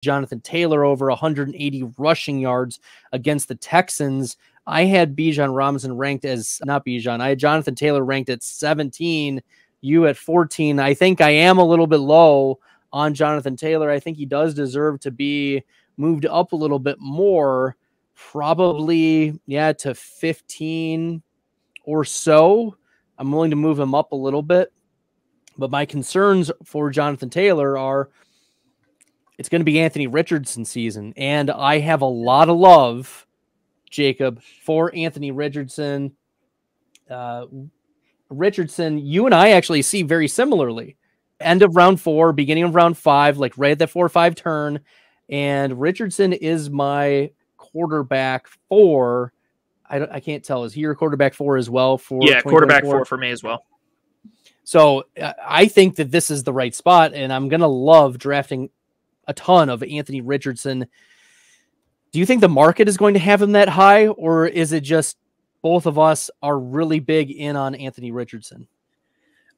Jonathan Taylor over 180 rushing yards against the Texans. I had Bijan Robinson ranked as, not Bijan, I had Jonathan Taylor ranked at 17, you at 14. I think I am a little bit low on Jonathan Taylor. I think he does deserve to be moved up a little bit more, probably, yeah, to 15 or so. I'm willing to move him up a little bit. But my concerns for Jonathan Taylor are it's going to be Anthony Richardson season. And I have a lot of love, Jacob, for Anthony Richardson. Richardson, you and I actually see very similarly. End of round 4, beginning of round 5, like right at that 4-5 turn. And Richardson is my quarterback 4. I can't tell. Is he your quarterback 4 as well? Yeah, quarterback 4 for me as well. So I think that this is the right spot, and I'm going to love drafting a ton of Anthony Richardson. Do you think the market is going to have him that high, or is it just both of us are really big in on Anthony Richardson?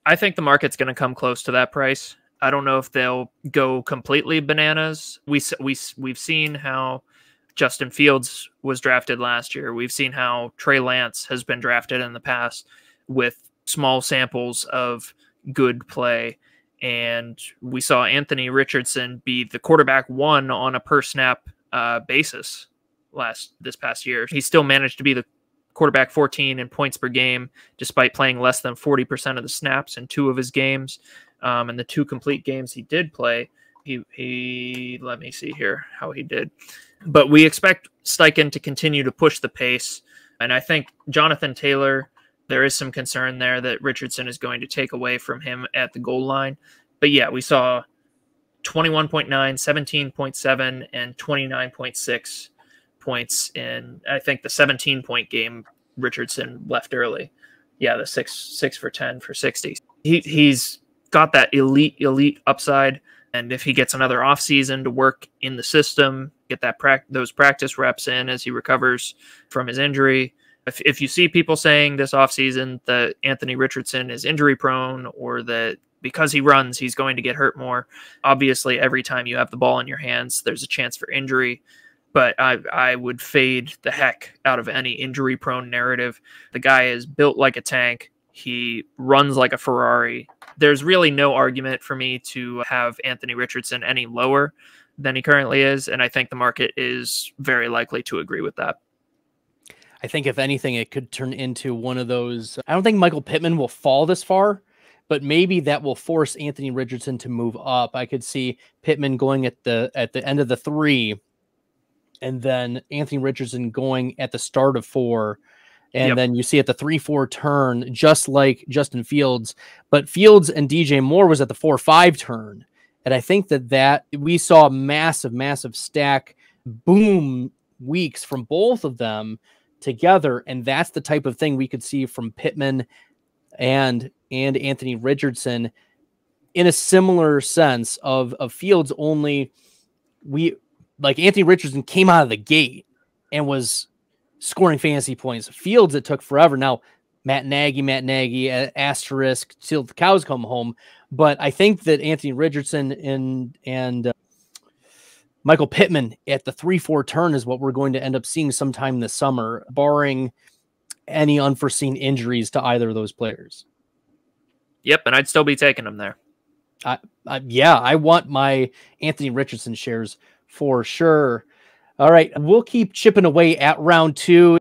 I think the market's going to come close to that price. I don't know if they'll go completely bananas. We've seen how Justin Fields was drafted last year. We've seen how Trey Lance has been drafted in the past with small samples of good play. And we saw Anthony Richardson be the quarterback 1 on a per snap basis this past year. He still managed to be the quarterback 14 in points per game, despite playing less than 40% of the snaps in 2 of his games. And the 2 complete games he did play, he let me see here how he did. But we expect Steichen to continue to push the pace. And I think Jonathan Taylor, there is some concern there that Richardson is going to take away from him at the goal line. But yeah, we saw 21.9, 17.7, and 29.6 points in, I think, the 17-point game Richardson left early. Yeah, the 6 for 10 for 60. He's got that elite upside. And if he gets another offseason to work in the system, get those practice reps in as he recovers from his injury. If you see people saying this offseason that Anthony Richardson is injury prone or that because he runs, he's going to get hurt more, obviously every time you have the ball in your hands, there's a chance for injury. But I would fade the heck out of any injury prone narrative. The guy is built like a tank. He runs like a Ferrari. There's really no argument for me to have Anthony Richardson any lower than he currently is. And I think the market is very likely to agree with that. I think if anything, it could turn into one of those. I don't think Michael Pittman will fall this far, but maybe that will force Anthony Richardson to move up. I could see Pittman going at the end of the 3, and then Anthony Richardson going at the start of 4. And then you see at the 3-4 turn, just like Justin Fields, but Fields and DJ Moore was at the 4-5 turn. And I think that we saw massive stack boom weeks from both of them together. And that's the type of thing we could see from Pittman and Anthony Richardson in a similar sense of Fields. Only like Anthony Richardson came out of the gate and was scoring fantasy points. Fields, it took forever. Now, Matt Nagy, asterisk till the cows come home. But I think that Anthony Richardson and Michael Pittman at the 3-4 turn is what we're going to end up seeing sometime this summer, barring any unforeseen injuries to either of those players. Yep, and I'd still be taking them there. Yeah, I want my Anthony Richardson shares for sure. All right, we'll keep chipping away at round 2.